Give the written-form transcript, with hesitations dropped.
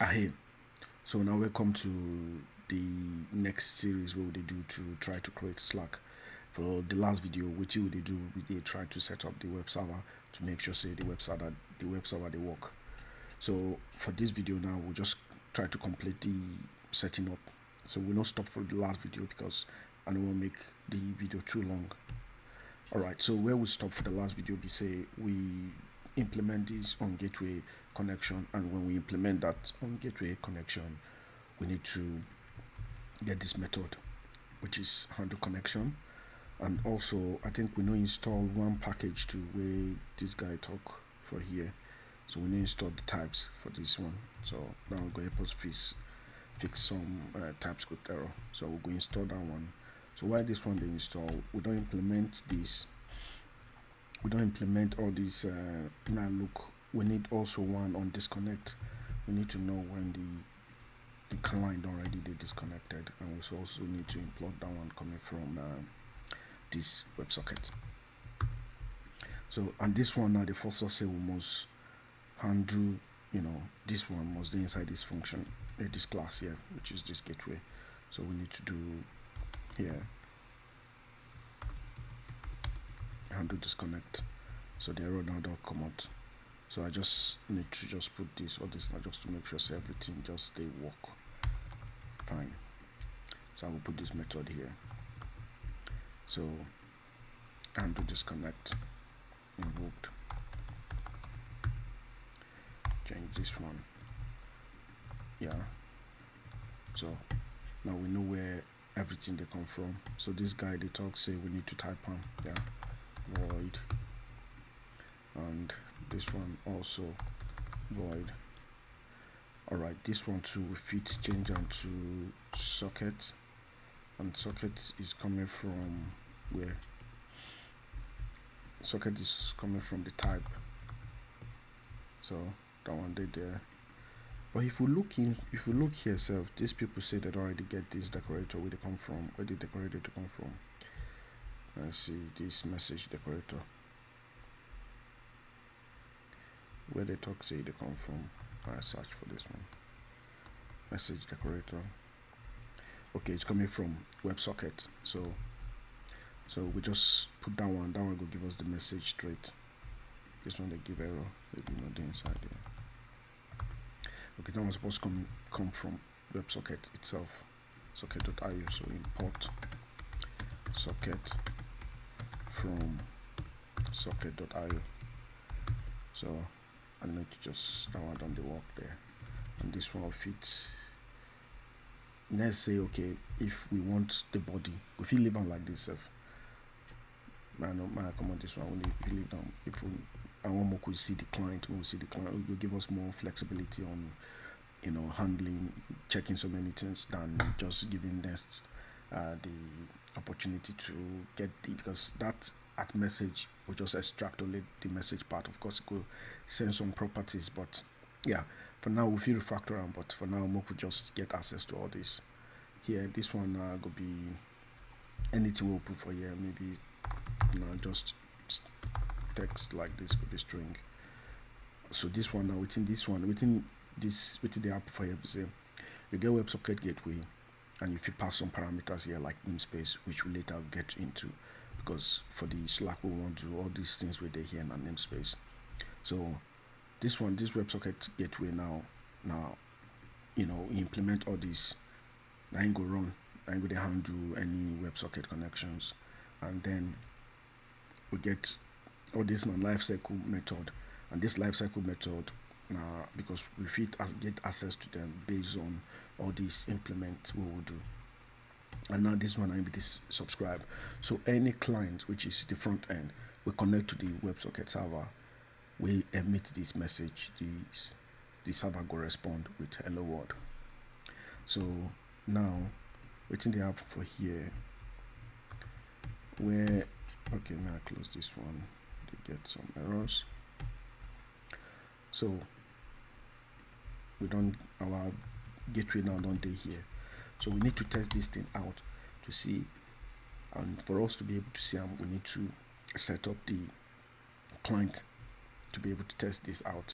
Ahead. So now welcome to the next series where we do to try to create Slack. For the last video, which we do, we did try to set up the web server to make sure say the web server they work. So for this video now, we'll just try to complete the setting up. So we'll not stop for the last video because I don't want to make the video too long. Alright, so where we stop for the last video, we say we implement this on gateway connection, and when we implement that on gateway connection, we need to get this method which is handle connection. And also I think we need to install one package to where this guy talk for here, so we need to install the types for this one. So now we're going to help us fix some TypeScript error, so we'll go install that one. So while this one they install, we don't implement this, we don't implement all these. Now look, we need also one on disconnect. We need to know when the client already they disconnected, and we also need to import that one coming from this WebSocket. So and this one now the first say we must handle, this one must be inside this function, this class here, which is this gateway. So we need to do here handle disconnect, so the error now don't come out. So I just need to just put this or this now just to make sure so everything just stay work fine. So I will put this method here. So handle disconnect invoked, change this one, yeah. So now we know where everything they come from. So this guy they talk say we need to type on, yeah, void, and this one also void. Alright, this one too we fit change on to socket, and socket is coming from where? Socket is coming from the type, so that one did there. But if we look here self, these people say they already get this decorator where they come from. Where did the decorator come from? Let's see this message decorator, where they talk say they come from. I search for this one, message decorator. Okay, it's coming from WebSocket. So we just put that one will give us the message straight. This one they give error, maybe not the inside there. Okay, that one's supposed to come from WebSocket itself, socket.io. So import socket from socket.io. So I need to just that one done the work there, and this one will fit. Let's say okay, if we want the body, we feel leave on like this. I come on this one. We leave down. If we I want more, we see the client. When we see the client, it will give us more flexibility on, handling, checking so many things than just giving us the opportunity to get because that at message will just extract only the message part. Of course, it could send some properties, but yeah, for now we feel refactor on. But for now, we could just get access to all this. Here, this one could be anything we'll put for here. Maybe just text like this could be string. So this one now within the app for here, say you get WebSocket gateway, and if you pass some parameters here like namespace, which we later get into, because for the Slack we want to do all these things with the here and namespace. So this WebSocket gateway now implement all this. I ain't go run, I ain't go to handle any WebSocket connections, and then we get all this lifecycle method, and this lifecycle method because we get access to them based on all these implement we will do. And now this one I be this subscribe. So any client which is the front end we connect to the WebSocket server, we emit this message, the server go respond with hello world. So now within the app for here, where okay, now I close this one to get some errors. So we don't, our gateway now don't day here, so we need to test this thing out to see, and for us to be able to see we need to set up the client to be able to test this out.